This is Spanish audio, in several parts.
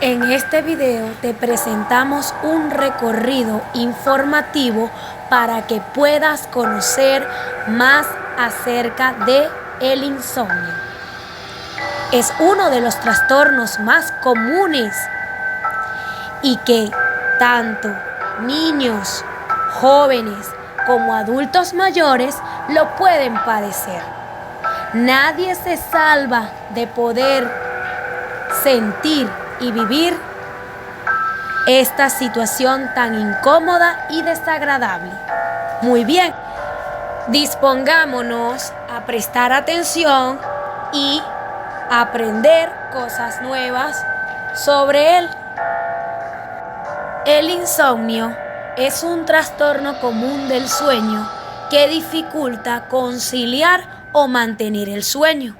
En este video te presentamos un recorrido informativo para que puedas conocer más acerca de el insomnio. Es uno de los trastornos más comunes y que tanto niños, jóvenes como adultos mayores lo pueden padecer. Nadie se salva de poder sentir y vivir esta situación tan incómoda y desagradable. Muy bien, dispongámonos a prestar atención y aprender cosas nuevas sobre él. El insomnio es un trastorno común del sueño que dificulta conciliar o mantener el sueño,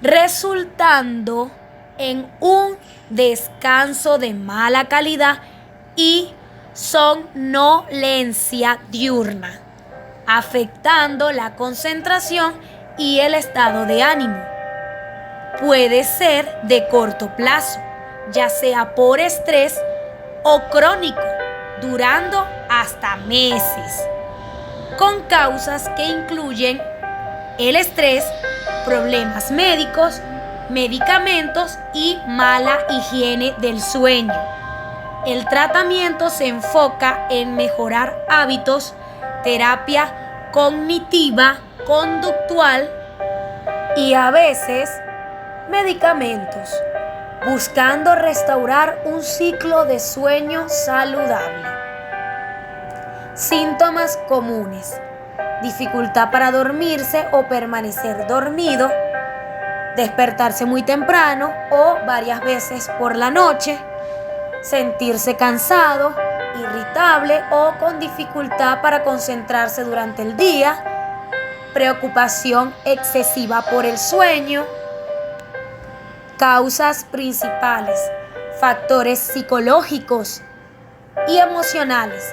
resultando en un descanso de mala calidad y somnolencia diurna, afectando la concentración y el estado de ánimo. Puede ser de corto plazo, ya sea por estrés o crónico, durando hasta meses, con causas que incluyen el estrés, problemas médicos, medicamentos y mala higiene del sueño. El tratamiento se enfoca en mejorar hábitos, terapia cognitiva, conductual y a veces medicamentos, buscando restaurar un ciclo de sueño saludable. Síntomas comunes: dificultad para dormirse o permanecer dormido, despertarse muy temprano o varias veces por la noche, sentirse cansado, irritable o con dificultad para concentrarse durante el día, preocupación excesiva por el sueño. Causas principales: factores psicológicos y emocionales,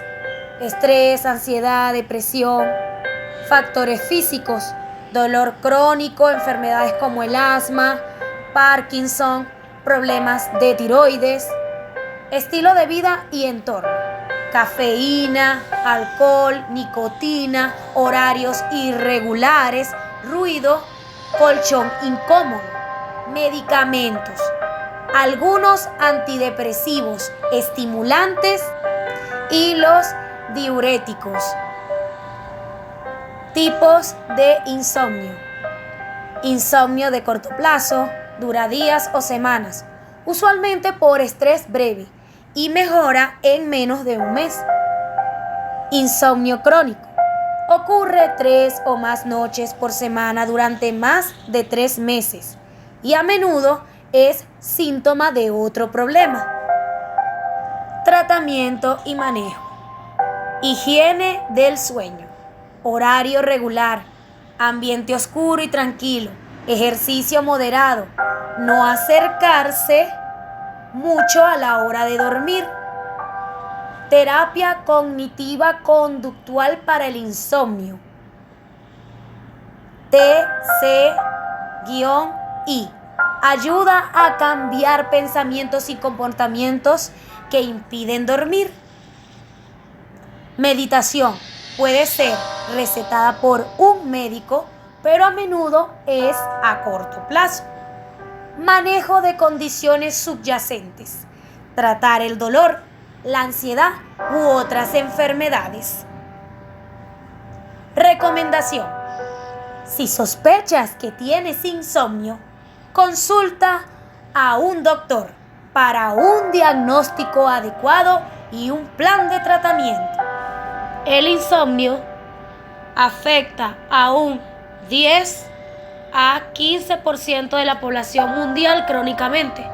estrés, ansiedad, depresión. Factores físicos: dolor crónico, enfermedades como el asma, Parkinson, problemas de tiroides. Estilo de vida y entorno: cafeína, alcohol, nicotina, horarios irregulares, ruido, colchón incómodo. Medicamentos: algunos antidepresivos, estimulantes y los diuréticos. Tipos de insomnio: insomnio de corto plazo, dura días o semanas, usualmente por estrés breve y mejora en menos de un mes. Insomnio crónico: ocurre 3 o más noches por semana durante más de 3 meses y a menudo es síntoma de otro problema. Tratamiento y manejo: higiene del sueño, horario regular, ambiente oscuro y tranquilo, ejercicio moderado, no acercarse mucho a la hora de dormir. Terapia cognitiva conductual para el insomnio, TC-I, ayuda a cambiar pensamientos y comportamientos que impiden dormir. Meditación: puede ser recetada por un médico, pero a menudo es a corto plazo. Manejo de condiciones subyacentes: tratar el dolor, la ansiedad u otras enfermedades. Recomendación: si sospechas que tienes insomnio, consulta a un doctor para un diagnóstico adecuado y un plan de tratamiento. El insomnio afecta a un 10 a 15% de la población mundial crónicamente,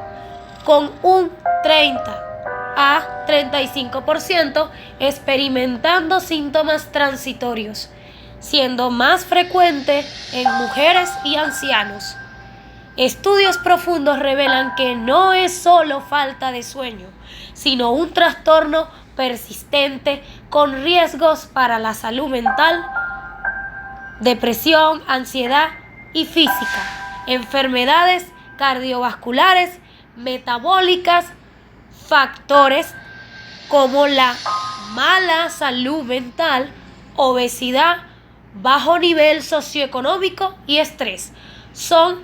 con un 30 a 35% experimentando síntomas transitorios, siendo más frecuente en mujeres y ancianos. Estudios profundos revelan que no es solo falta de sueño, sino un trastorno persistente con riesgos para la salud mental, depresión, ansiedad y física, enfermedades cardiovasculares, metabólicas, factores como la mala salud mental, obesidad, bajo nivel socioeconómico y estrés. Son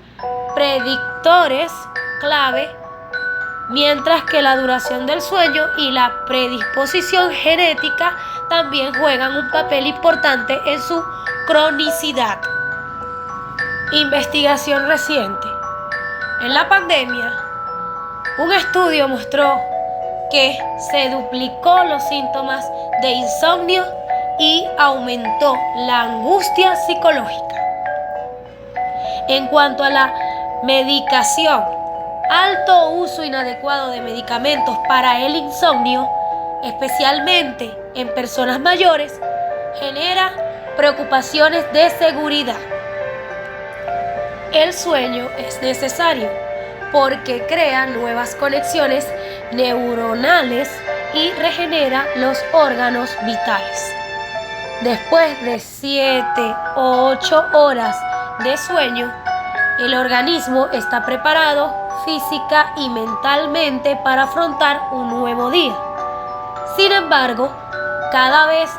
predictores clave, mientras que la duración del sueño y la predisposición genética también juegan un papel importante en su cronicidad. Investigación reciente. En la pandemia, un estudio mostró que se duplicó los síntomas de insomnio y aumentó la angustia psicológica. En cuanto a la medicación, alto uso inadecuado de medicamentos para el insomnio, especialmente en personas mayores, genera preocupaciones de seguridad. El sueño es necesario porque crea nuevas conexiones neuronales y regenera los órganos vitales. Después de 7 o 8 horas de sueño, el organismo está preparado física y mentalmente para afrontar un nuevo día. Sin embargo, cada vez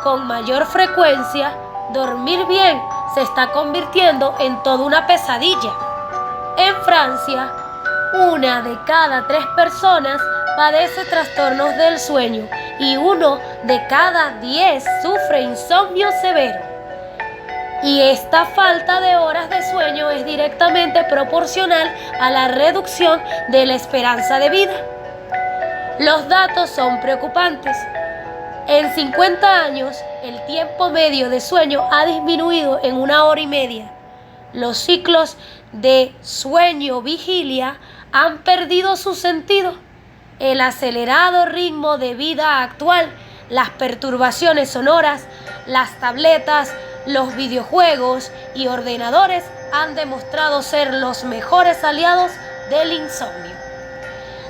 con mayor frecuencia, dormir bien se está convirtiendo en toda una pesadilla. En Francia, 1 de cada 3 personas padece trastornos del sueño y 1 de cada 10 sufre insomnio severo. Y esta falta de horas de sueño es directamente proporcional a la reducción de la esperanza de vida. Los datos son preocupantes. En 50 años, el tiempo medio de sueño ha disminuido en 1 hora y media. Los ciclos de sueño-vigilia han perdido su sentido. El acelerado ritmo de vida actual, las perturbaciones sonoras, las tabletas, los videojuegos y ordenadores han demostrado ser los mejores aliados del insomnio.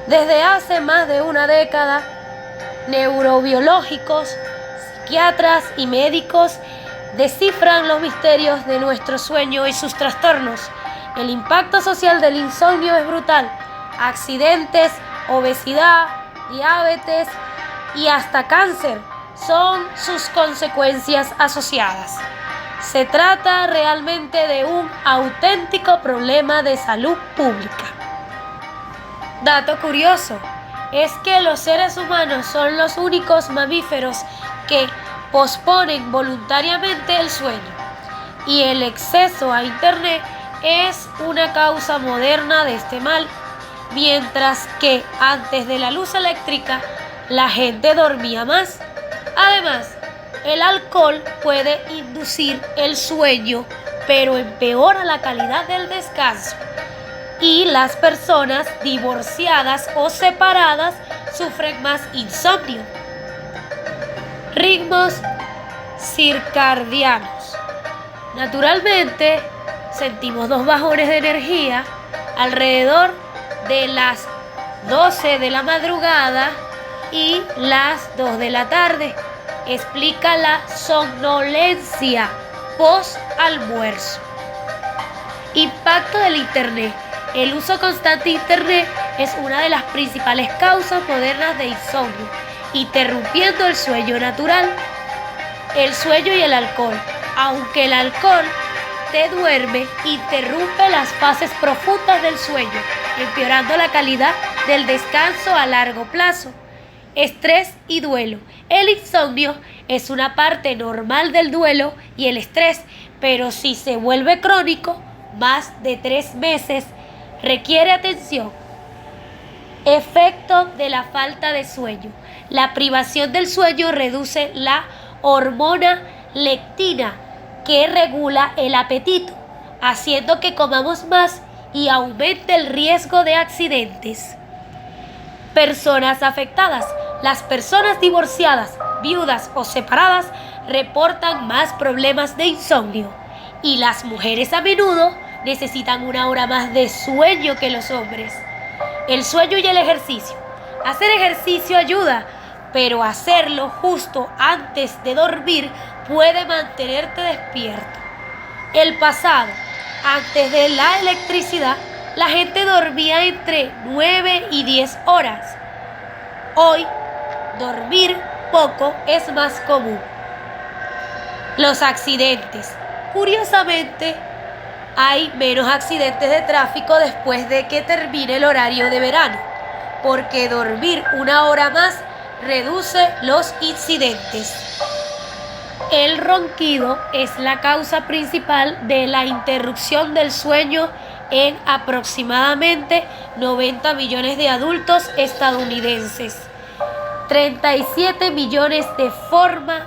Desde hace más de 1 década, neurobiológicos, psiquiatras y médicos descifran los misterios de nuestro sueño y sus trastornos. El impacto social del insomnio es brutal. Accidentes, obesidad, diabetes y hasta cáncer son sus consecuencias asociadas. Se trata realmente de un auténtico problema de salud pública. Dato curioso es que los seres humanos son los únicos mamíferos que posponen voluntariamente el sueño, y el acceso a Internet es una causa moderna de este mal, mientras que antes de la luz eléctrica la gente dormía más. Además, el alcohol puede inducir el sueño, pero empeora la calidad del descanso. Y las personas divorciadas o separadas sufren más insomnio. Ritmos circadianos. Naturalmente, sentimos 2 bajones de energía alrededor de las 12 de la madrugada y las 2 de la tarde. Explica la somnolencia post-almuerzo. Impacto del Internet. El uso constante de Internet es una de las principales causas modernas de insomnio, interrumpiendo el sueño natural. El sueño y el alcohol. Aunque el alcohol te duerme, interrumpe las fases profundas del sueño, empeorando la calidad del descanso a largo plazo. Estrés y duelo. El insomnio es una parte normal del duelo y el estrés, pero si se vuelve crónico, más de 3 meses, requiere atención. Efecto de la falta de sueño. La privación del sueño reduce la hormona leptina, que regula el apetito, haciendo que comamos más y aumente el riesgo de accidentes. Personas afectadas. Las personas divorciadas, viudas o separadas reportan más problemas de insomnio, y las mujeres a menudo necesitan 1 hora más de sueño que los hombres. El sueño y el ejercicio. Hacer ejercicio ayuda, pero hacerlo justo antes de dormir puede mantenerte despierto. El pasado. Antes de la electricidad, la gente dormía entre 9 y 10 horas. Hoy, dormir poco es más común. Los accidentes. Curiosamente, hay menos accidentes de tráfico después de que termine el horario de verano, porque dormir una hora más reduce los incidentes. El ronquido es la causa principal de la interrupción del sueño en aproximadamente 90 millones de adultos estadounidenses, 37 millones de forma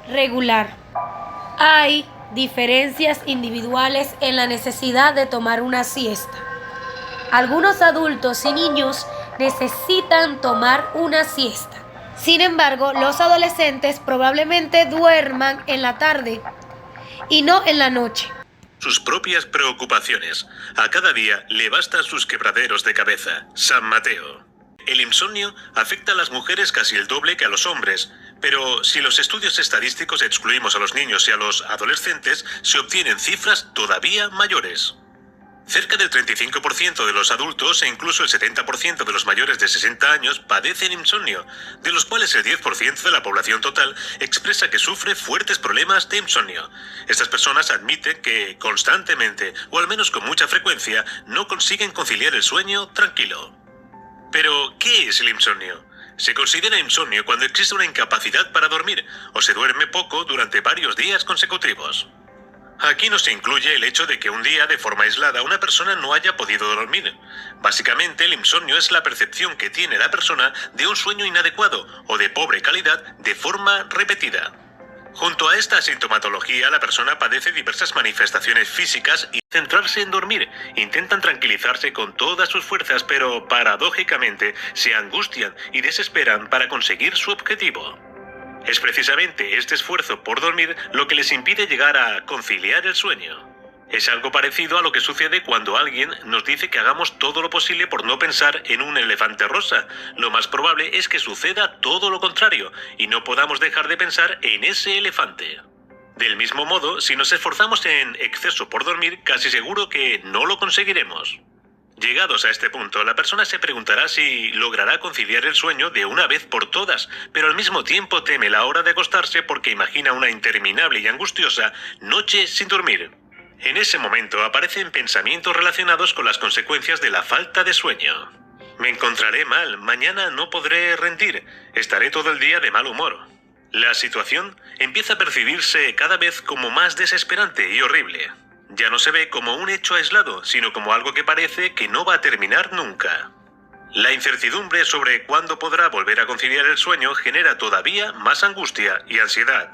regular. Hay diferencias individuales en la necesidad de tomar una siesta. Algunos adultos y niños necesitan tomar una siesta. Sin embargo, los adolescentes probablemente duerman en la tarde y no en la noche. Sus propias preocupaciones. A cada día le bastan sus quebraderos de cabeza. San Mateo. El insomnio afecta a las mujeres casi el doble que a los hombres, pero si los estudios estadísticos excluimos a los niños y a los adolescentes, se obtienen cifras todavía mayores. Cerca del 35% de los adultos e incluso el 70% de los mayores de 60 años padecen insomnio, de los cuales el 10% de la población total expresa que sufre fuertes problemas de insomnio. Estas personas admiten que constantemente, o al menos con mucha frecuencia, no consiguen conciliar el sueño tranquilo. Pero, ¿qué es el insomnio? Se considera insomnio cuando existe una incapacidad para dormir o se duerme poco durante varios días consecutivos. Aquí no se incluye el hecho de que un día de forma aislada una persona no haya podido dormir. Básicamente el insomnio es la percepción que tiene la persona de un sueño inadecuado o de pobre calidad de forma repetida. Junto a esta sintomatología, la persona padece diversas manifestaciones físicas y centrarse en dormir. Intentan tranquilizarse con todas sus fuerzas, pero paradójicamente se angustian y desesperan para conseguir su objetivo. Es precisamente este esfuerzo por dormir lo que les impide llegar a conciliar el sueño. Es algo parecido a lo que sucede cuando alguien nos dice que hagamos todo lo posible por no pensar en un elefante rosa. Lo más probable es que suceda todo lo contrario y no podamos dejar de pensar en ese elefante. Del mismo modo, si nos esforzamos en exceso por dormir, casi seguro que no lo conseguiremos. Llegados a este punto, la persona se preguntará si logrará conciliar el sueño de una vez por todas, pero al mismo tiempo teme la hora de acostarse porque imagina una interminable y angustiosa noche sin dormir. En ese momento aparecen pensamientos relacionados con las consecuencias de la falta de sueño. Me encontraré mal, mañana no podré rendir, estaré todo el día de mal humor. La situación empieza a percibirse cada vez como más desesperante y horrible. Ya no se ve como un hecho aislado, sino como algo que parece que no va a terminar nunca. La incertidumbre sobre cuándo podrá volver a conciliar el sueño genera todavía más angustia y ansiedad.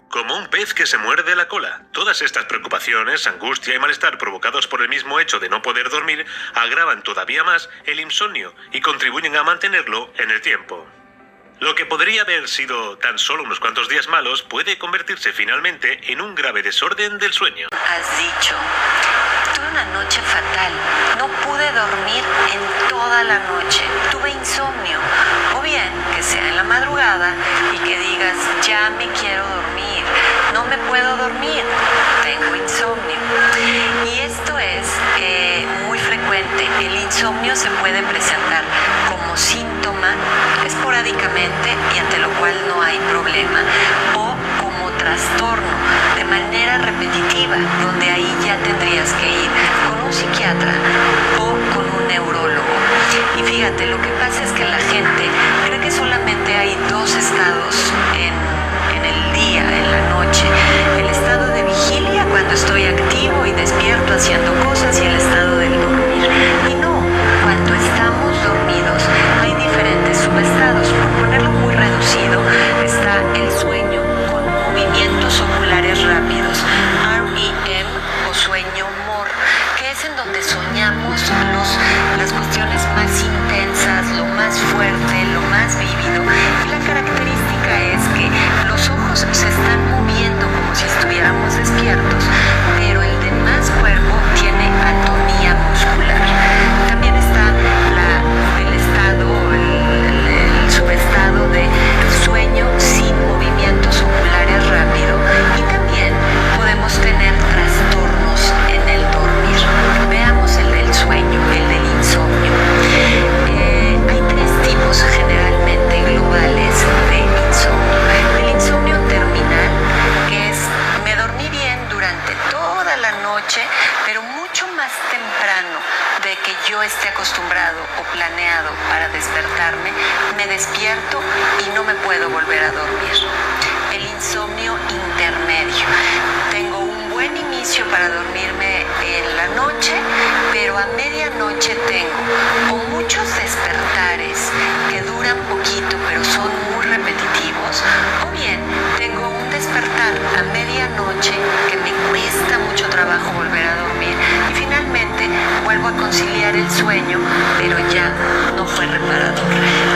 Como un pez que se muerde la cola, todas estas preocupaciones, angustia y malestar provocados por el mismo hecho de no poder dormir agravan todavía más el insomnio y contribuyen a mantenerlo en el tiempo. Lo que podría haber sido tan solo unos cuantos días malos puede convertirse finalmente en un grave desorden del sueño. Has dicho, tuve una noche fatal, no pude dormir en toda la noche, tuve insomnio, o bien que sea en la madrugada y que digas, ya me quiero dormir, no me puedo dormir, tengo insomnio. Y esto es muy frecuente, el insomnio se puede presentar como síntoma esporádicamente y ante lo cual no hay problema, o como trastorno de manera repetitiva, donde ahí ya tendrías que ir con un psiquiatra o con un neurólogo. Y fíjate, lo que pasa es que la gente cree que solamente hay dos estados en el día, en la noche: el estado de vigilia, cuando estoy activo y despierto haciendo cosas, y el estado del dormir. Y no, cuando estamos dormidos hay diferentes subestados. Por ponerlo muy reducido, está el sueño con movimientos oculares rápidos, REM o sueño MOR, que es en donde soñamos los yo esté acostumbrado o planeado para despertarme, me despierto y no me puedo volver a dormir. El insomnio intermedio. Tengo un buen inicio para dormirme en la noche, pero a medianoche tengo o muchos despertares que duran poquito pero son muy repetitivos, o bien tengo un despertar a medianoche que me cuesta mucho trabajo volver a dormir y finalmente vuelvo a conciliar el sueño, pero ya no fue reparador.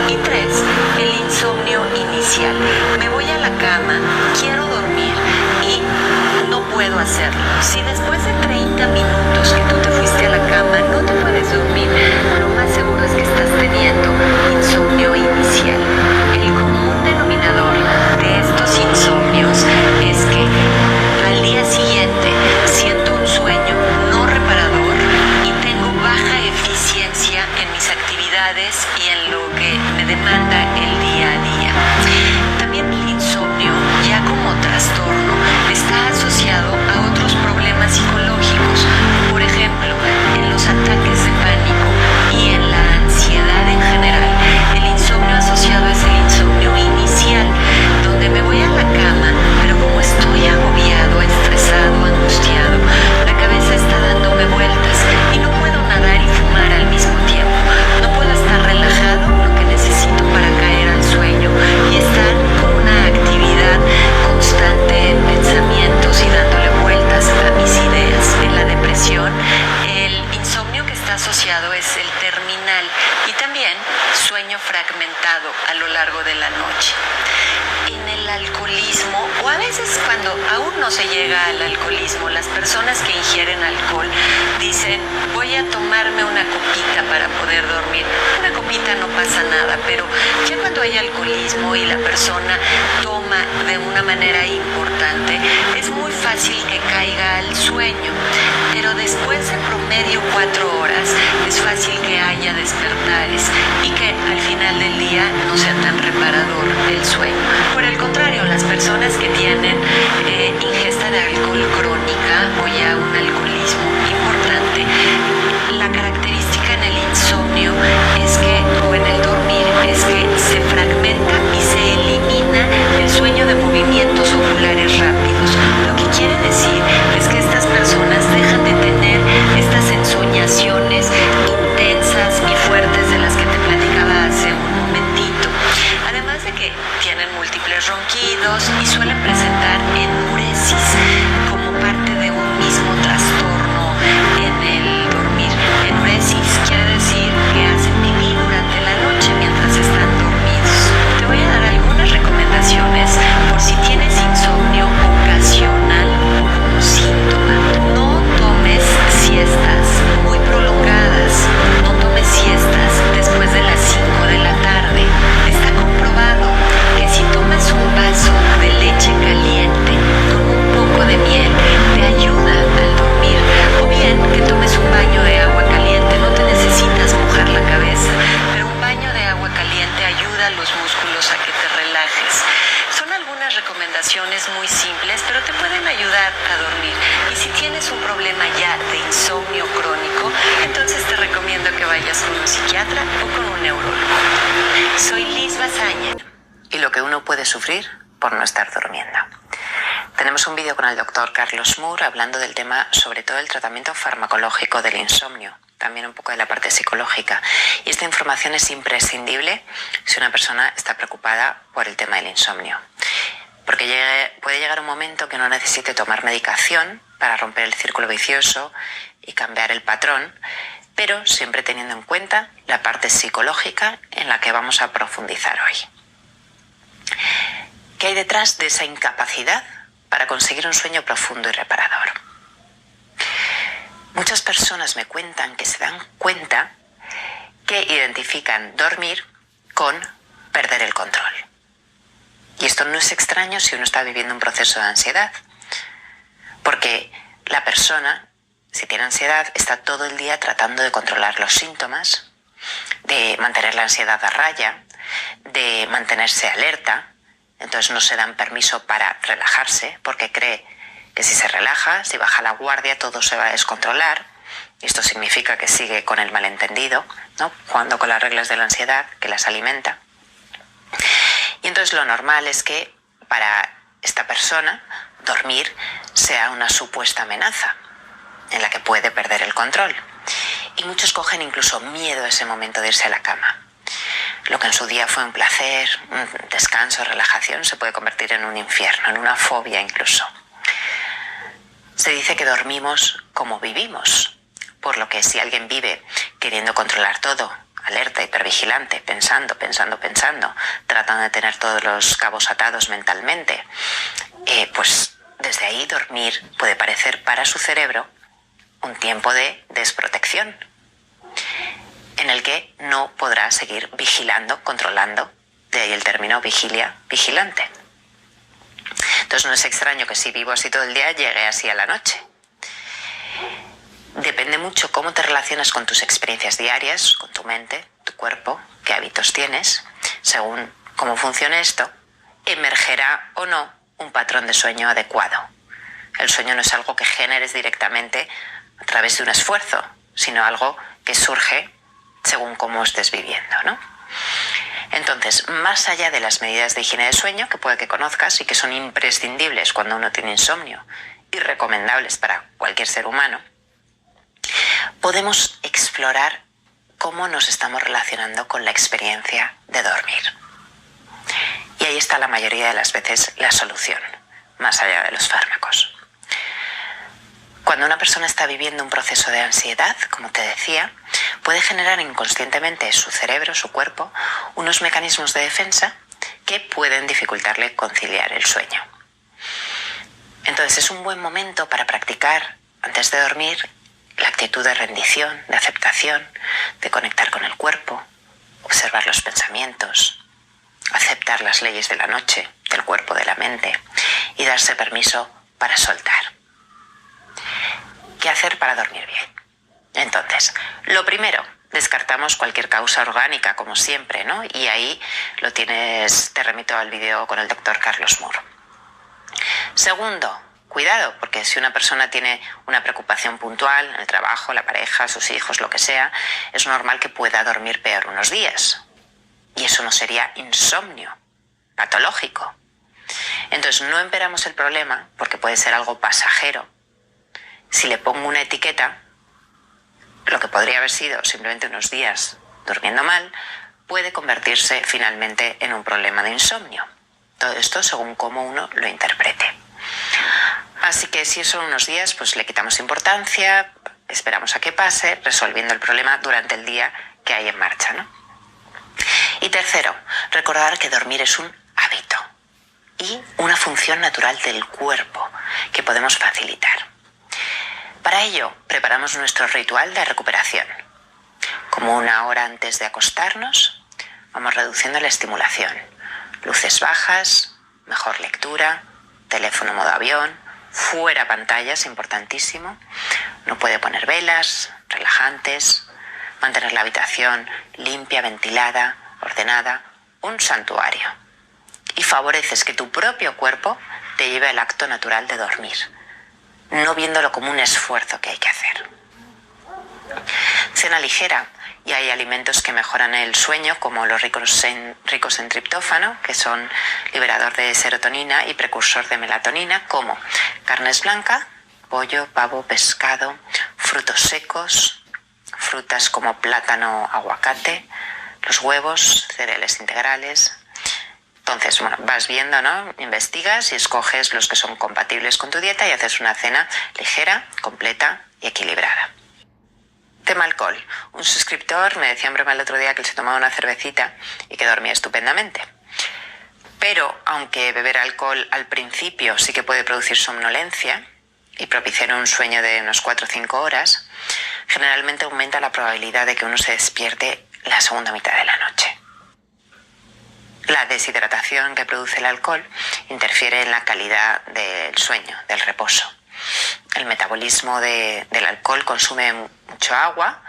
Y 3, el insomnio inicial. Me voy a la cama, quiero dormir y no puedo hacerlo. Si después de 30 minutos que tú te fuiste a la cama no te puedes dormir, lo más seguro es que estás teniendo insomnio inicial. El común denominador de estos insomnios es que al día siguiente siento un sueño no reparador y tengo baja eficiencia en mis actividades y en lo que me demanda el día a día. También el insomnio, ya como trastorno, está asociado a otros problemas psicológicos, por ejemplo, en los ataques de pánico y en la ansiedad en general. El insomnio asociado es el insomnio inicial, donde me voy a la cama, pero como estoy agobiado, estresado, angustiado, la cabeza está dándome vueltas y no puedo nadar y fumar al mismo tiempo. No puedo estar relajado, lo que necesito para caer al sueño, y estar con una actividad constante en pensamientos y dándole vueltas a mis ideas. En la depresión, el insomnio que está asociado es el terminal y también sueño fragmentado a lo largo de la noche. En el alcoholismo, o a veces cuando aún no se llega al alcoholismo, las personas que ingieren alcohol dicen: voy a tomarme una copita para poder dormir. Una copita no pasa nada, pero ya cuando hay alcoholismo y la persona toma de una manera importante, es muy fácil que caiga al sueño. Pero después de promedio 4 horas, es fácil que haya despertares y que al final del día no sea tan reparador el sueño. Por el contrario, las personas que tienen ingesta de alcohol crónica o ya un alcoholismo importante, la característica en el insomnio es que, o en el dormir, es que se fragmenta y se elimina el sueño de movimientos oculares rápidos. Lo que quiere decir es que estas personas dejan de tener estas ensoñaciones intensas y fuertes de las que te platicaba hace un momentito. Además de que tienen múltiples ronquidos y suelen presentar enuresis como parte de un mismo trastorno en el dormir. Enuresis quiere decir que hacen pipí durante la noche mientras están dormidos. Te voy a dar algunas recomendaciones por si tienes insomnio ocasional o como síntoma. No tomes siestas muy prolongadas. No tomes siestas después de las 5 de la tarde. Está comprobado que si tomas un vaso de leche caliente con un poco de miel, te ayuda al dormir. O bien que tomes un baño de agua caliente. No te necesitas mojar la cabeza, pero un baño de agua caliente ayuda a los músculos a que te relajes. Son algunas recomendaciones muy simples, pero te pueden ayudar a dormir. Y si tienes un problema ya de insomnio crónico, entonces te recomiendo que vayas con un psiquiatra o con un neurólogo. Soy Liz Bazaña. Y lo que uno puede sufrir por no estar durmiendo. Tenemos un vídeo con el doctor Carlos Moore hablando del tema, sobre todo el tratamiento farmacológico del insomnio, también un poco de la parte psicológica. Y esta información es imprescindible si una persona está preocupada por el tema del insomnio. Porque puede llegar un momento que uno necesite tomar medicación para romper el círculo vicioso y cambiar el patrón, pero siempre teniendo en cuenta la parte psicológica en la que vamos a profundizar hoy. ¿Qué hay detrás de esa incapacidad para conseguir un sueño profundo y reparador? Muchas personas me cuentan que se dan cuenta que identifican dormir con perder el control. Y esto no es extraño si uno está viviendo un proceso de ansiedad, porque la persona, si tiene ansiedad, está todo el día tratando de controlar los síntomas, de mantener la ansiedad a raya, de mantenerse alerta. Entonces no se dan permiso para relajarse porque cree que si se relaja, si baja la guardia, todo se va a descontrolar. Esto significa que sigue con el malentendido, ¿no? Jugando con las reglas de la ansiedad, que las alimenta. Y entonces lo normal es que para esta persona dormir sea una supuesta amenaza en la que puede perder el control. Y muchos cogen incluso miedo a ese momento de irse a la cama. Lo que en su día fue un placer, un descanso, relajación, se puede convertir en un infierno, en una fobia incluso. Se dice que dormimos como vivimos, por lo que si alguien vive queriendo controlar todo, alerta, hipervigilante, pensando, tratando de tener todos los cabos atados mentalmente, pues desde ahí dormir puede parecer para su cerebro un tiempo de desprotección, en el que no podrá seguir vigilando, controlando, de ahí el término vigilia, vigilante. Entonces no es extraño que si vivo así todo el día llegue así a la noche. Depende mucho cómo te relacionas con tus experiencias diarias, con tu mente, tu cuerpo, qué hábitos tienes. Según cómo funcione esto, emergerá o no un patrón de sueño adecuado. El sueño no es algo que generes directamente a través de un esfuerzo, sino algo que surge según cómo estés viviendo, ¿no? Entonces, más allá de las medidas de higiene de sueño que puede que conozcas y que son imprescindibles cuando uno tiene insomnio y recomendables para cualquier ser humano, podemos explorar cómo nos estamos relacionando con la experiencia de dormir. Y ahí está la mayoría de las veces la solución, más allá de los fármacos. Cuando una persona está viviendo un proceso de ansiedad, como te decía, puede generar inconscientemente su cerebro, su cuerpo, unos mecanismos de defensa que pueden dificultarle conciliar el sueño. Entonces es un buen momento para practicar, antes de dormir, la actitud de rendición, de aceptación, de conectar con el cuerpo, observar los pensamientos, aceptar las leyes de la noche, del cuerpo, de la mente y darse permiso para soltar. ¿Qué hacer para dormir bien? Entonces, lo primero, descartamos cualquier causa orgánica, como siempre, ¿no? Y ahí lo tienes, te remito al vídeo con el doctor Carlos Moore. Segundo, cuidado, porque si una persona tiene una preocupación puntual en el trabajo, la pareja, sus hijos, lo que sea, es normal que pueda dormir peor unos días. Y eso no sería insomnio patológico. Entonces, no empeoramos el problema, porque puede ser algo pasajero. Si le pongo una etiqueta, lo que podría haber sido simplemente unos días durmiendo mal, puede convertirse finalmente en un problema de insomnio. Todo esto según cómo uno lo interprete. Así que si son unos días, pues le quitamos importancia, esperamos a que pase, resolviendo el problema durante el día que hay en marcha, ¿no? Y tercero, recordar que dormir es un hábito y una función natural del cuerpo que podemos facilitar. Para ello, preparamos nuestro ritual de recuperación. Como 1 hora antes de acostarnos, vamos reduciendo la estimulación. Luces bajas, mejor lectura, teléfono modo avión, fuera pantallas, importantísimo. No puede poner velas, relajantes, mantener la habitación limpia, ventilada, ordenada, un santuario. Y favoreces que tu propio cuerpo te lleve al acto natural de dormir, no viéndolo como un esfuerzo que hay que hacer. Cena ligera, y hay alimentos que mejoran el sueño, como los ricos en triptófano, que son liberador de serotonina y precursor de melatonina, como carnes blancas, pollo, pavo, pescado, frutos secos, frutas como plátano, aguacate, los huevos, cereales integrales. Entonces, bueno, vas viendo, ¿no? Investigas y escoges los que son compatibles con tu dieta y haces una cena ligera, completa y equilibrada. Tema alcohol. Un suscriptor me decía en broma el otro día que él se tomaba una cervecita y que dormía estupendamente. Pero, aunque beber alcohol al principio sí que puede producir somnolencia y propiciar un sueño de unos 4 o 5 horas, generalmente aumenta la probabilidad de que uno se despierte la segunda mitad de la noche. La deshidratación que produce el alcohol interfiere en la calidad del sueño, del reposo. El metabolismo del alcohol consume mucho agua,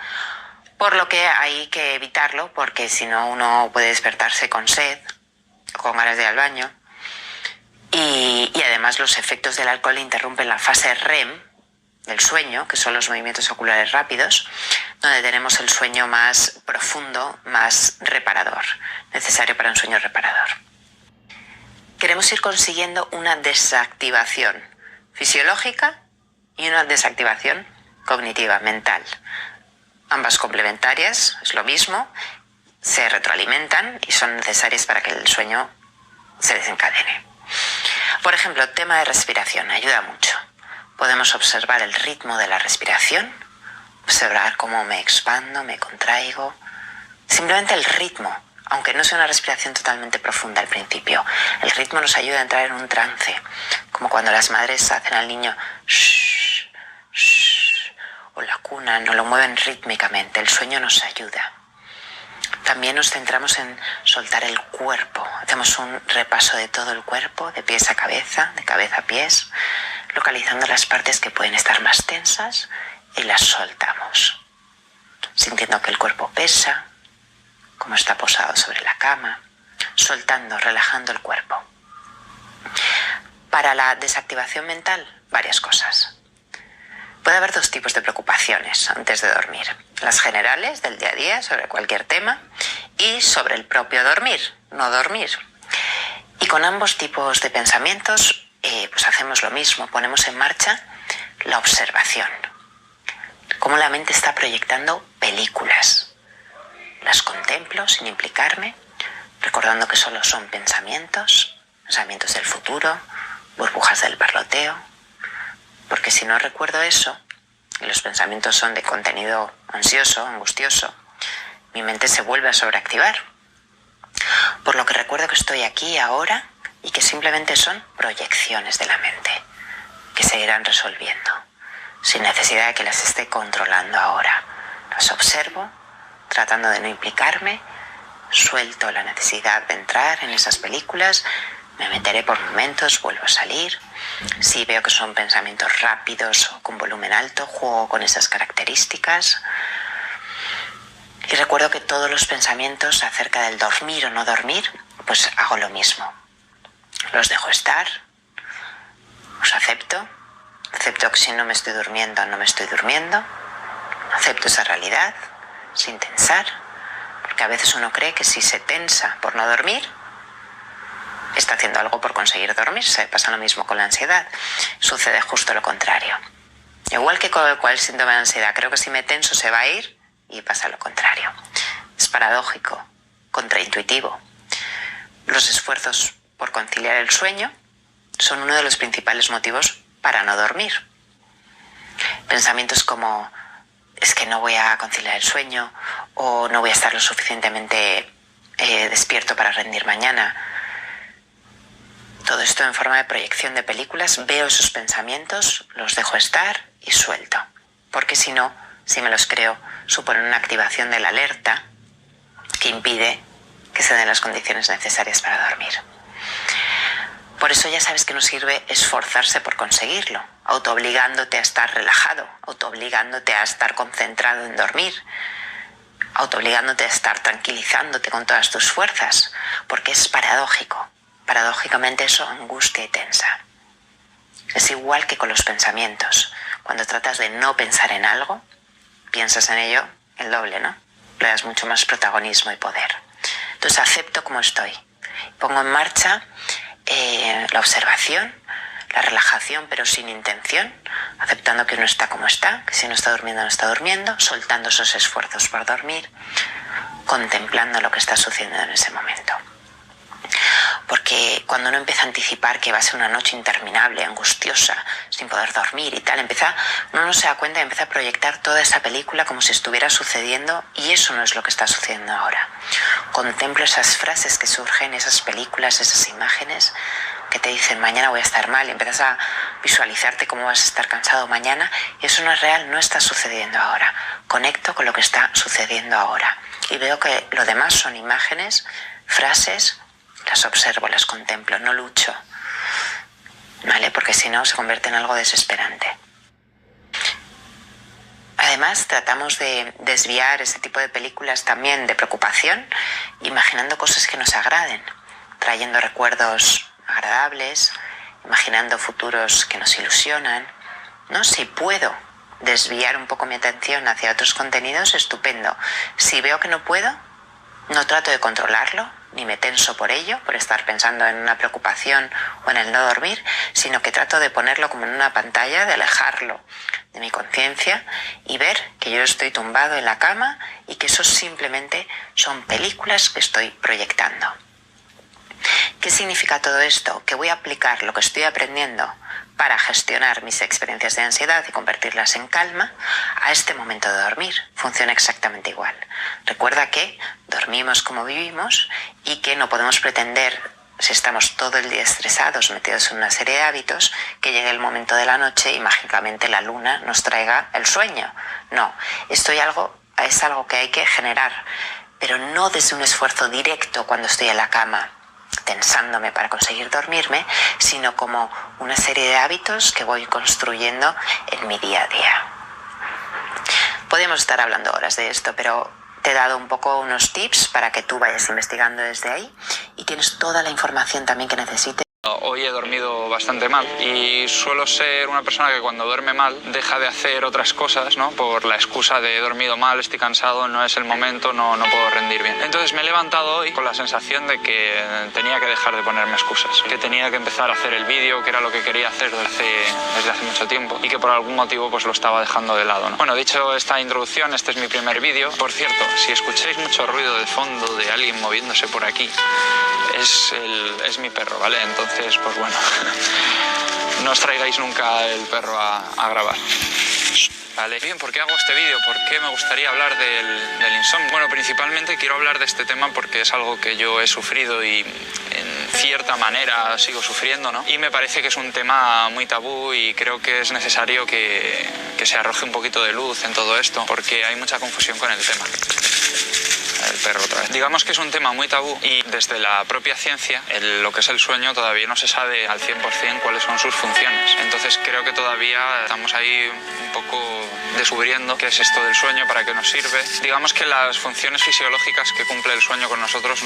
por lo que hay que evitarlo, porque si no uno puede despertarse con sed, con ganas de ir al baño. Y además los efectos del alcohol interrumpen la fase REM, del sueño, que son los movimientos oculares rápidos, donde tenemos el sueño más profundo, más reparador, necesario para un sueño reparador. Queremos ir consiguiendo una desactivación fisiológica y una desactivación cognitiva, mental. Ambas complementarias, es lo mismo, se retroalimentan y son necesarias para que el sueño se desencadene. Por ejemplo, tema de respiración, ayuda mucho. Podemos observar el ritmo de la respiración, observar cómo me expando, me contraigo. Simplemente el ritmo, aunque no sea una respiración totalmente profunda al principio. El ritmo nos ayuda a entrar en un trance, como cuando las madres hacen al niño shh, shh, o la cunan o lo mueven rítmicamente. El sueño nos ayuda. También nos centramos en soltar el cuerpo. Hacemos un repaso de todo el cuerpo, de pies a cabeza, de cabeza a pies, localizando las partes que pueden estar más tensas y las soltamos, sintiendo que el cuerpo pesa, como está posado sobre la cama, soltando, relajando el cuerpo. Para la desactivación mental, varias cosas. Puede haber dos tipos de preocupaciones antes de dormir. Las generales del día a día sobre cualquier tema y sobre el propio dormir, no dormir. Y con ambos tipos de pensamientos pues hacemos lo mismo, ponemos en marcha la observación. Cómo la mente está proyectando películas. Las contemplo sin implicarme, recordando que solo son pensamientos del futuro, burbujas del parloteo. Porque si no recuerdo eso, y los pensamientos son de contenido ansioso, angustioso, mi mente se vuelve a sobreactivar. Por lo que recuerdo que estoy aquí ahora y que simplemente son proyecciones de la mente, que se irán resolviendo, sin necesidad de que las esté controlando ahora. Las observo, tratando de no implicarme, suelto la necesidad de entrar en esas películas, me meteré por momentos, vuelvo a salir. Si veo que son pensamientos rápidos o con volumen alto, juego con esas características. Y recuerdo que todos los pensamientos acerca del dormir o no dormir, pues hago lo mismo. Los dejo estar, los acepto que si no me estoy durmiendo, no me estoy durmiendo. Acepto esa realidad sin tensar, porque a veces uno cree que si se tensa por no dormir, está haciendo algo por conseguir dormirse. Pasa lo mismo con la ansiedad. Sucede justo lo contrario. Igual que con cualquier síntoma de ansiedad, creo que si me tenso se va a ir y pasa lo contrario. Es paradójico, contraintuitivo. Los esfuerzos por conciliar el sueño son uno de los principales motivos para no dormir. Pensamientos como es que no voy a conciliar el sueño o no voy a estar lo suficientemente despierto para rendir mañana. Todo esto en forma de proyección de películas, veo esos pensamientos, los dejo estar y suelto. Porque si no, si me los creo, suponen una activación de la alerta que impide que se den las condiciones necesarias para dormir. Por eso ya sabes que no sirve esforzarse por conseguirlo, autoobligándote a estar relajado, autoobligándote a estar concentrado en dormir, autoobligándote a estar tranquilizándote con todas tus fuerzas, porque es paradójico. Paradójicamente eso angustia y tensa. Es igual que con los pensamientos. Cuando tratas de no pensar en algo, piensas en ello el doble, ¿no? Le das mucho más protagonismo y poder. Entonces acepto como estoy. Pongo en marcha la observación, la relajación pero sin intención, aceptando que uno está como está, que si no está durmiendo, no está durmiendo, soltando esos esfuerzos por dormir, contemplando lo que está sucediendo en ese momento. Porque cuando uno empieza a anticipar que va a ser una noche interminable, angustiosa, sin poder dormir y tal, uno no se da cuenta y empieza a proyectar toda esa película como si estuviera sucediendo, y eso no es lo que está sucediendo ahora. Contemplo esas frases que surgen, esas películas, esas imágenes que te dicen mañana voy a estar mal, y empiezas a visualizarte cómo vas a estar cansado mañana, y eso no es real, no está sucediendo ahora. Conecto con lo que está sucediendo ahora y veo que lo demás son imágenes, frases. Las observo, las contemplo, no lucho, ¿vale? Porque si no se convierte en algo desesperante. Además, tratamos de desviar ese tipo de películas también de preocupación, imaginando cosas que nos agraden, trayendo recuerdos agradables, imaginando futuros que nos ilusionan, ¿no? Si puedo desviar un poco mi atención hacia otros contenidos, estupendo. Si veo que no puedo, no trato de controlarlo, ni me tenso por ello, por estar pensando en una preocupación o en el no dormir, sino que trato de ponerlo como en una pantalla, de alejarlo de mi conciencia y ver que yo estoy tumbado en la cama y que eso simplemente son películas que estoy proyectando. ¿Qué significa todo esto? Que voy a aplicar lo que estoy aprendiendo para gestionar mis experiencias de ansiedad y convertirlas en calma a este momento de dormir. Funciona exactamente igual. Recuerda que dormimos como vivimos y que no podemos pretender, si estamos todo el día estresados, metidos en una serie de hábitos, que llegue el momento de la noche y mágicamente la luna nos traiga el sueño. No, esto es algo que hay que generar, pero no desde un esfuerzo directo cuando estoy en la cama, tensándome para conseguir dormirme, sino como una serie de hábitos que voy construyendo en mi día a día. Podemos estar hablando horas de esto, pero te he dado un poco unos tips para que tú vayas investigando desde ahí y tienes toda la información también que necesites. Hoy he dormido bastante mal y suelo ser una persona que cuando duerme mal deja de hacer otras cosas, ¿no? Por la excusa de he dormido mal, estoy cansado, no es el momento, no puedo rendir bien. Entonces me he levantado hoy con la sensación de que tenía que dejar de ponerme excusas, que tenía que empezar a hacer el vídeo, que era lo que quería hacer desde hace mucho tiempo y que por algún motivo pues lo estaba dejando de lado, ¿no? Bueno, dicho esta introducción, este es mi primer vídeo. Por cierto, si escucháis mucho ruido de fondo de alguien moviéndose por aquí, es mi perro, ¿vale? Entonces, pues bueno, no os traigáis nunca el perro a grabar. Vale. Bien, ¿por qué hago este vídeo? ¿Por qué me gustaría hablar del insomnio? Bueno, principalmente quiero hablar de este tema porque es algo que yo he sufrido y en cierta manera sigo sufriendo, ¿no? Y me parece que es un tema muy tabú y creo que es necesario que se arroje un poquito de luz en todo esto porque hay mucha confusión con el tema. El perro otra vez. Digamos que es un tema muy tabú y desde la propia ciencia, lo que es el sueño, todavía no se sabe al 100% cuáles son sus funciones. Entonces creo que todavía estamos ahí un poco descubriendo qué es esto del sueño, para qué nos sirve. Digamos que las funciones fisiológicas que cumple el sueño con nosotros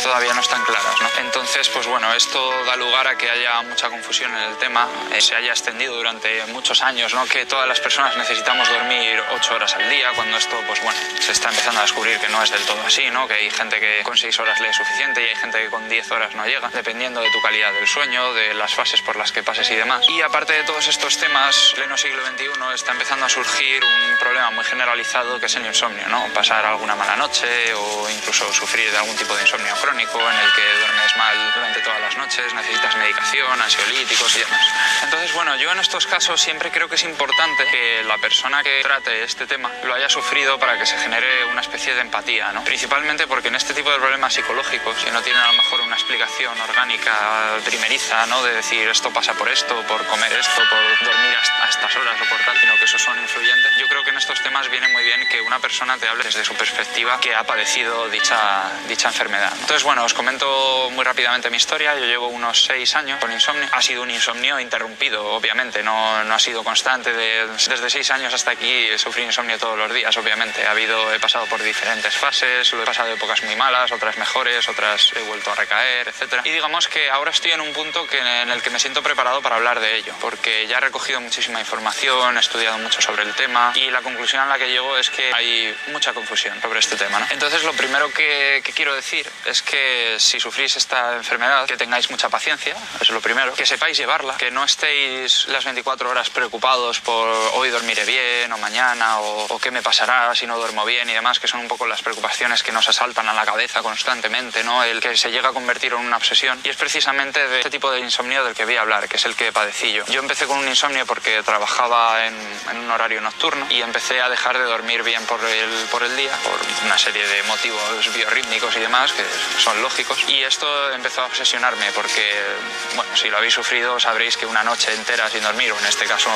todavía no están claras, ¿no? Entonces, pues bueno, esto da lugar a que haya mucha confusión en el tema, se haya extendido durante muchos años, ¿no? Que todas las personas necesitamos dormir 8 horas al día, cuando esto, pues bueno, se está empezando a descubrir que no es del todo así, ¿no? Que hay gente que con 6 horas le es suficiente y hay gente que con 10 horas no llega, dependiendo de tu calidad del sueño, de las fases por las que pases y demás. Y aparte de todos estos temas, pleno siglo XXI está empezando a surgir un problema muy generalizado que es el insomnio, ¿no? Pasar alguna mala noche o incluso sufrir de algún tipo de insomnio crónico en el que duermes mal durante todas las noches, necesitas medicación, ansiolíticos y demás. Entonces, bueno, yo en estos casos siempre creo que es importante que la persona que trate este tema lo haya sufrido para que se genere una especie de empatía, ¿no? Principalmente porque en este tipo de problemas psicológicos, que no tienen a lo mejor una explicación orgánica primeriza, ¿no? De decir esto pasa por esto, por comer esto, por dormir a estas horas o por tal, sino que esos son influyentes. Yo creo que en estos temas viene muy bien que una persona te hable desde su perspectiva que ha padecido dicha enfermedad, ¿no? Entonces, bueno, os comento muy rápidamente mi historia. Yo llevo unos 6 años con insomnio. Ha sido un insomnio interrumpido, obviamente, no ha sido constante. Desde 6 años hasta aquí sufrí insomnio todos los días, obviamente. He pasado por diferentes fases, he pasado épocas muy malas, otras mejores, otras he vuelto a recaer, etc. Y digamos que ahora estoy en un punto en el que me siento preparado para hablar de ello, porque ya he recogido muchísima información, he estudiado mucho sobre el tema y la conclusión a la que llego es que hay mucha confusión sobre este tema, ¿no? Entonces, lo primero que quiero decir es que si sufrís esta enfermedad, que tengáis mucha paciencia, es lo primero, que sepáis llevarla, que no estéis las 24 horas preocupados por hoy dormiré bien o mañana o qué me pasará si no duermo bien y demás, que son un poco las preocupaciones que nos asaltan a la cabeza constantemente, ¿no? El que se llega a convertir en una obsesión. Y es precisamente de este tipo de insomnio del que voy a hablar, que es el que padecí yo. Yo empecé con un insomnio porque trabajaba en un horario nocturno y empecé a dejar de dormir bien por el día, por una serie de motivos biorrítmicos y demás que son lógicos. Y esto empezó a obsesionarme porque, bueno, si lo habéis sufrido sabréis que una noche entera sin dormir, o en este caso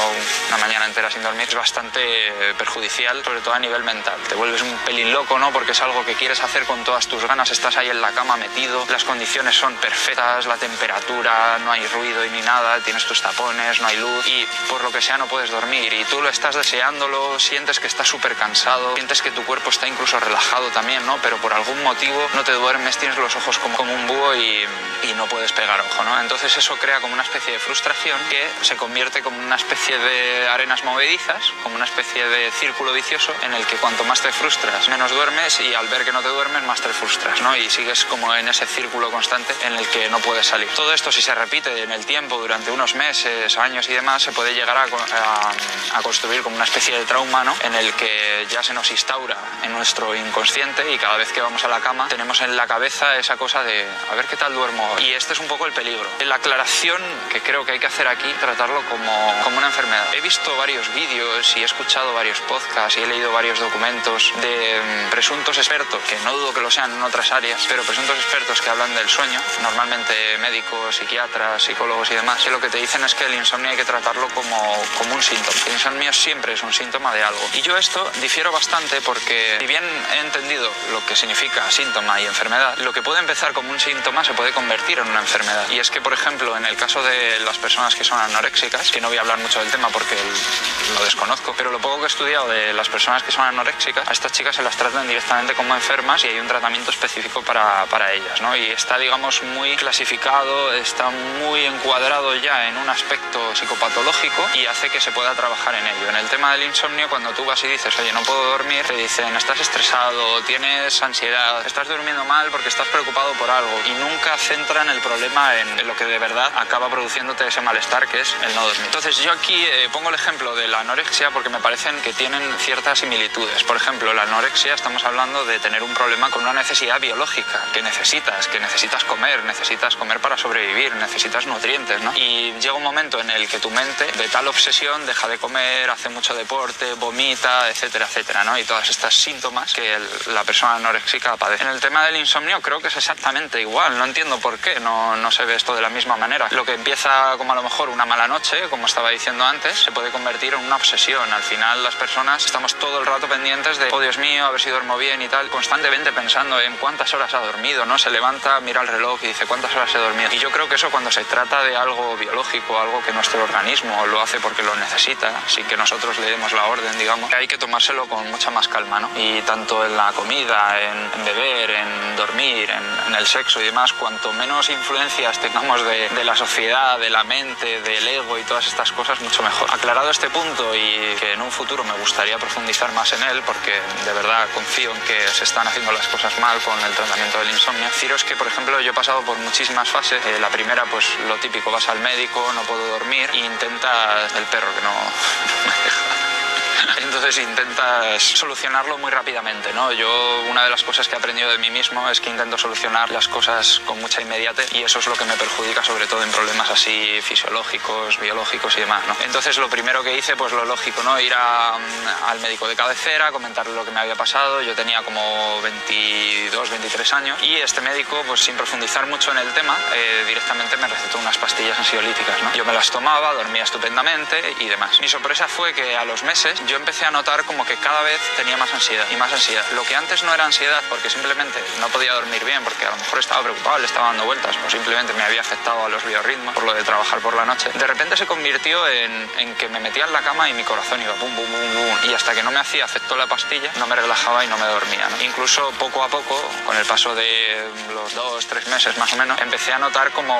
una mañana entera sin dormir, es bastante perjudicial, sobre todo a nivel mental. Te vuelves un pelín loco, ¿no? Porque es algo que quieres hacer con todas tus ganas, estás ahí en la cama metido, las condiciones son perfectas, la temperatura, no hay ruido y ni nada, tienes tus tapones, no hay luz y por lo que sea no puedes dormir y tú lo estás deseando saboreándolo, sientes que estás súper cansado, sientes que tu cuerpo está incluso relajado también, ¿no? Pero por algún motivo no te duermes, tienes los ojos como un búho y no puedes pegar ojo, ¿no? Entonces eso crea como una especie de frustración que se convierte como una especie de arenas movedizas, como una especie de círculo vicioso en el que cuanto más te frustras, menos duermes, y al ver que no te duermes, más te frustras, ¿no? Y sigues como en ese círculo constante en el que no puedes salir. Todo esto, si se repite en el tiempo durante unos meses, años y demás, se puede llegar a construir como una especie de trauma, ¿no? En el que ya se nos instaura en nuestro inconsciente y cada vez que vamos a la cama tenemos en la cabeza esa cosa de a ver qué tal duermo hoy. Y este es un poco el peligro. La aclaración que creo que hay que hacer aquí, tratarlo como una enfermedad. He visto varios vídeos y he escuchado varios podcasts y he leído varios documentos de presuntos expertos, que no dudo que lo sean en otras áreas, pero presuntos expertos que hablan del sueño, normalmente médicos, psiquiatras, psicólogos y demás, que lo que te dicen es que el insomnio hay que tratarlo como un síntoma. El insomnio siempre es un síntoma de algo. Y yo esto difiero bastante porque, si bien he entendido lo que significa síntoma y enfermedad, lo que puede empezar como un síntoma se puede convertir en una enfermedad. Y es que, por ejemplo, en el caso de las personas que son anoréxicas, que no voy a hablar mucho del tema porque lo desconozco, pero lo poco que he estudiado de las personas que son anoréxicas, a estas chicas se las tratan directamente como enfermas y hay un tratamiento específico para ellas, ¿no? Y está, digamos, muy clasificado, está muy encuadrado ya en un aspecto psicopatológico y hace que se pueda trabajar en ello. En el tema del insomnio, cuando tú vas y dices, oye, no puedo dormir, te dicen, estás estresado, tienes ansiedad, estás durmiendo mal porque estás preocupado por algo, y nunca centran el problema en lo que de verdad acaba produciéndote ese malestar, que es el no dormir. Entonces yo aquí pongo el ejemplo de la anorexia porque me parecen que tienen ciertas similitudes. Por ejemplo, la anorexia, estamos hablando de tener un problema con una necesidad biológica que necesitas comer para sobrevivir, necesitas nutrientes, ¿no? Y llega un momento en el que tu mente, de tal obsesión, deja de comer, hace mucho deporte, vomita, etcétera, etcétera, ¿no? Y todos estos síntomas que la persona anoréxica padece. En el tema del insomnio creo que es exactamente igual, no entiendo por qué no se ve esto de la misma manera. Lo que empieza como a lo mejor una mala noche, como estaba diciendo antes, se puede convertir en una obsesión. Al final las personas estamos todo el rato pendientes de, oh Dios mío, a ver si duermo bien y tal, constantemente pensando en cuántas horas ha dormido, ¿no? Se levanta, mira el reloj y dice cuántas horas he dormido. Y yo creo que eso, cuando se trata de algo biológico, algo que nuestro organismo lo hace porque lo necesita, sin que nosotros le demos la orden, digamos, hay que tomárselo con mucha más calma, ¿no? Y tanto en la comida, en beber, en dormir, en el sexo y demás, cuanto menos influencias tengamos de la sociedad, de la mente, del ego y todas estas cosas, mucho mejor. Aclarado este punto, y que en un futuro me gustaría profundizar más en él, porque de verdad confío en que se están haciendo las cosas mal con el tratamiento del insomnio, deciros que, por ejemplo, yo he pasado por muchísimas fases. La primera, pues lo típico, vas al médico, no puedo dormir, e intentas, el perro que no me deja. Entonces intentas solucionarlo muy rápidamente, ¿no? Yo, una de las cosas que he aprendido de mí mismo es que intento solucionar las cosas con mucha inmediatez, y eso es lo que me perjudica, sobre todo en problemas así fisiológicos, biológicos y demás, ¿no? Entonces lo primero que hice, pues lo lógico, ¿no? Ir al médico de cabecera, comentarle lo que me había pasado. Yo tenía como 22, 23 años, y este médico, pues sin profundizar mucho en el tema, directamente me recetó unas pastillas ansiolíticas, ¿no? Yo me las tomaba, dormía estupendamente y demás. Mi sorpresa fue que a los meses yo empecé a notar como que cada vez tenía más ansiedad y más ansiedad. Lo que antes no era ansiedad porque simplemente no podía dormir bien, porque a lo mejor estaba preocupado, le estaba dando vueltas, o simplemente me había afectado a los biorritmos por lo de trabajar por la noche, de repente se convirtió en que me metía en la cama y mi corazón iba pum, pum, pum, pum, y hasta que no me hacía efecto la pastilla, no me relajaba y no me dormía, ¿no? Incluso poco a poco, con el paso de los 2-3 meses más o menos, empecé a notar como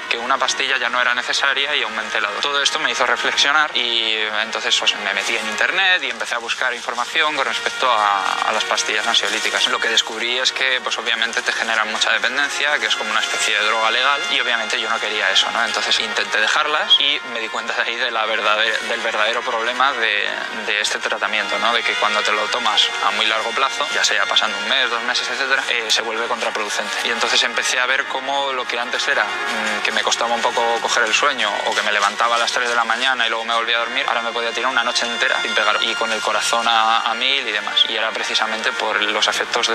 que una pastilla ya no era necesaria y aumenté la dosis. Todo esto me hizo reflexionar, y entonces pues me metí en internet y empecé a buscar información con respecto a las pastillas ansiolíticas. Lo que descubrí es que pues obviamente te generan mucha dependencia, que es como una especie de droga legal, y obviamente yo no quería eso, ¿no? Entonces intenté dejarlas y me di cuenta de ahí del verdadero problema de este tratamiento, ¿no? De que cuando te lo tomas a muy largo plazo, ya sea pasando un mes, 2 meses, etcétera, se vuelve contraproducente. Y entonces empecé a ver cómo lo que antes era que me costaba un poco coger el sueño, o que me levantaba a las 3 de la mañana y luego me volvía a dormir, ahora me podía tirar una noche entera sin pegar, y con el corazón a 1000 y demás. Y era precisamente por los efectos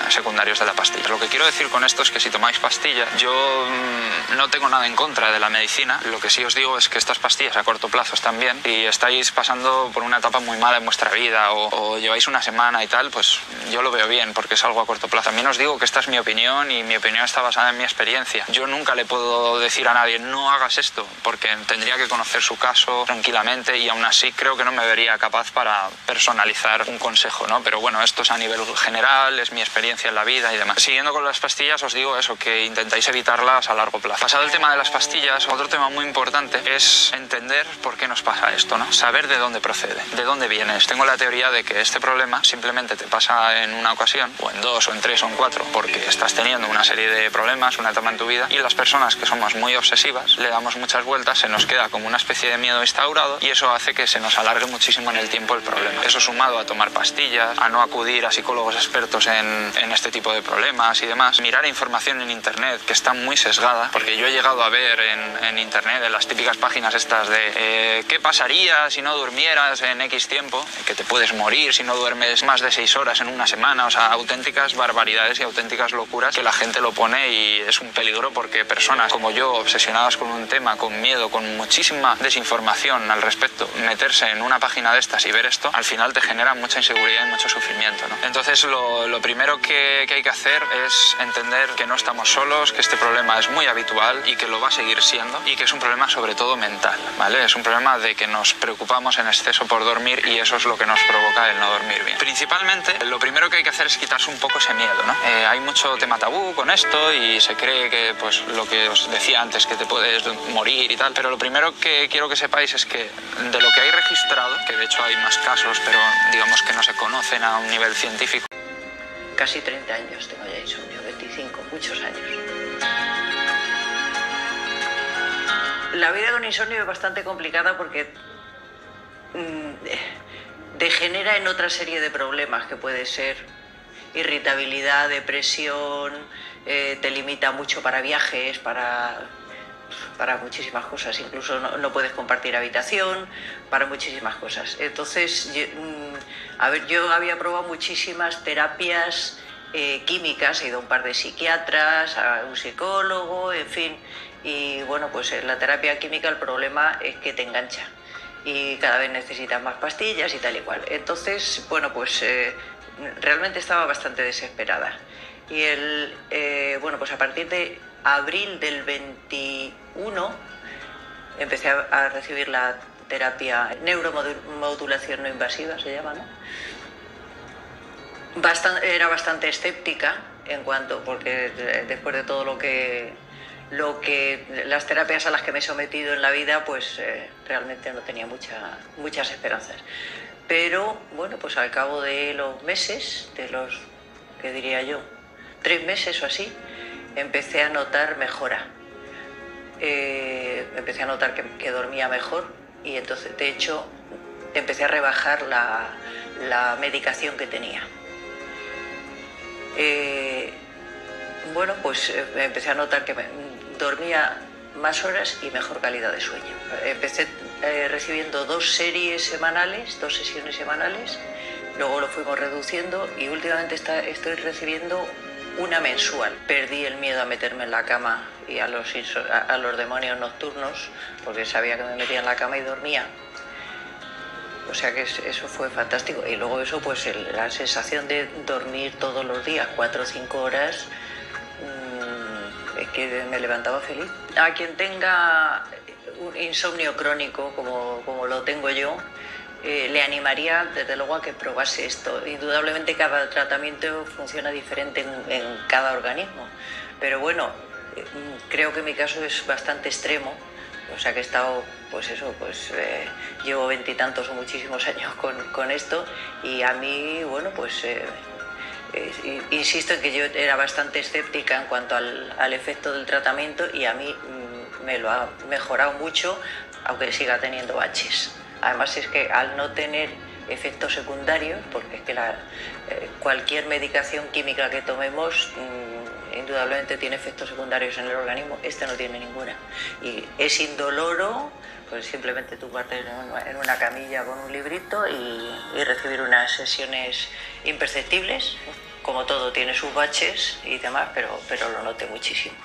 secundarios de la pastilla. Lo que quiero decir con esto es que si tomáis pastillas, yo no tengo nada en contra de la medicina. Lo que sí os digo es que estas pastillas a corto plazo están bien. Si estáis pasando por una etapa muy mala en vuestra vida, o lleváis una semana y tal, pues yo lo veo bien, porque es algo a corto plazo. También os digo que esta es mi opinión, y mi opinión está basada en mi experiencia. Yo nunca le puedo decir a nadie, no hagas esto, porque tendría que conocer su caso tranquilamente, y aún así creo que no me vería capaz para para personalizar un consejo, ¿no? Pero bueno, esto es a nivel general, es mi experiencia en la vida y demás. Siguiendo con las pastillas, os digo eso, que intentáis evitarlas a largo plazo. Pasado el tema de las pastillas, otro tema muy importante es entender por qué nos pasa esto, ¿no? Saber de dónde procede, de dónde vienes. Tengo la teoría de que este problema simplemente te pasa en una ocasión, o en 2, o en 3, o en 4, porque estás teniendo una serie de problemas, una etapa en tu vida, y las personas que somos muy obsesivas, le damos muchas vueltas, se nos queda como una especie de miedo instaurado, y eso hace que se nos alargue muchísimo en el tiempo el problema. Eso sumado a tomar pastillas, a no acudir a psicólogos expertos en este tipo de problemas y demás, mirar información en internet que está muy sesgada, porque yo he llegado a ver en internet, en las típicas páginas estas de qué pasaría si no durmieras en X tiempo, que te puedes morir si no duermes más de 6 horas en una semana, o sea, auténticas barbaridades y auténticas locuras que la gente lo pone, y es un peligro porque personas como yo, obsesionadas con un tema, con miedo, con muchísima desinformación al respecto, meterse en una página de estas y ver esto, al final te genera mucha inseguridad y mucho sufrimiento, ¿no? Entonces lo primero que hay que hacer es entender que no estamos solos, que este problema es muy habitual y que lo va a seguir siendo, y que es un problema sobre todo mental, ¿vale? Es un problema de que nos preocupamos en exceso por dormir, y eso es lo que nos provoca el no dormir bien. Principalmente, lo primero que hay que hacer es quitarse un poco ese miedo, ¿no? Hay mucho tema tabú con esto y se cree que, pues, lo que os decía antes, que te puedes morir y tal, pero lo primero que quiero que sepáis es que de lo que hay registrado, que de hecho hay más casos, pero digamos que no se conocen a un nivel científico. Casi 30 años tengo ya insomnio, 25, muchos años. La vida con insomnio es bastante complicada porque degenera en otra serie de problemas, que puede ser irritabilidad, depresión, te limita mucho para viajes, para muchísimas cosas, incluso no puedes compartir habitación, para muchísimas cosas. Entonces, yo había probado muchísimas terapias químicas, he ido a un par de psiquiatras, a un psicólogo, en fin, y bueno, pues en la terapia química el problema es que te engancha y cada vez necesitas más pastillas y tal y cual. Entonces, bueno, pues realmente estaba bastante desesperada. Y bueno, pues a partir de abril del 21 empecé a recibir la terapia neuromodulación no invasiva, se llama, ¿no? Era bastante escéptica porque después de todo lo que las terapias a las que me he sometido en la vida, pues realmente no tenía muchas esperanzas. Pero bueno, pues al cabo de los meses, ¿qué diría yo? 3 meses o así, empecé a notar mejora. Empecé a notar que dormía mejor, y entonces, de hecho, empecé a rebajar la medicación que tenía. Bueno, pues empecé a notar que dormía más horas y mejor calidad de sueño. Empecé recibiendo 2 sesiones semanales, luego lo fuimos reduciendo y últimamente estoy recibiendo una mensual. Perdí el miedo a meterme en la cama y a los demonios nocturnos, porque sabía que me metía en la cama y dormía. O sea que eso fue fantástico. Y luego eso, pues la sensación de dormir todos los días 4 o 5 horas, es que me levantaba feliz. A quien tenga un insomnio crónico, como lo tengo yo, le animaría desde luego a que probase esto. Indudablemente cada tratamiento funciona diferente en cada organismo, pero bueno, creo que mi caso es bastante extremo. O sea que he estado, llevo 20 y tantos o muchísimos años con esto, y a mí, bueno, pues insisto en que yo era bastante escéptica en cuanto al efecto del tratamiento, y a mí me lo ha mejorado mucho, aunque siga teniendo baches. Además es que al no tener efectos secundarios, porque es que cualquier medicación química que tomemos indudablemente tiene efectos secundarios en el organismo, este no tiene ninguna. Y es indoloro, pues simplemente tú partes en una camilla con un librito y recibir unas sesiones imperceptibles. Como todo tiene sus baches y demás, pero lo noté muchísimo.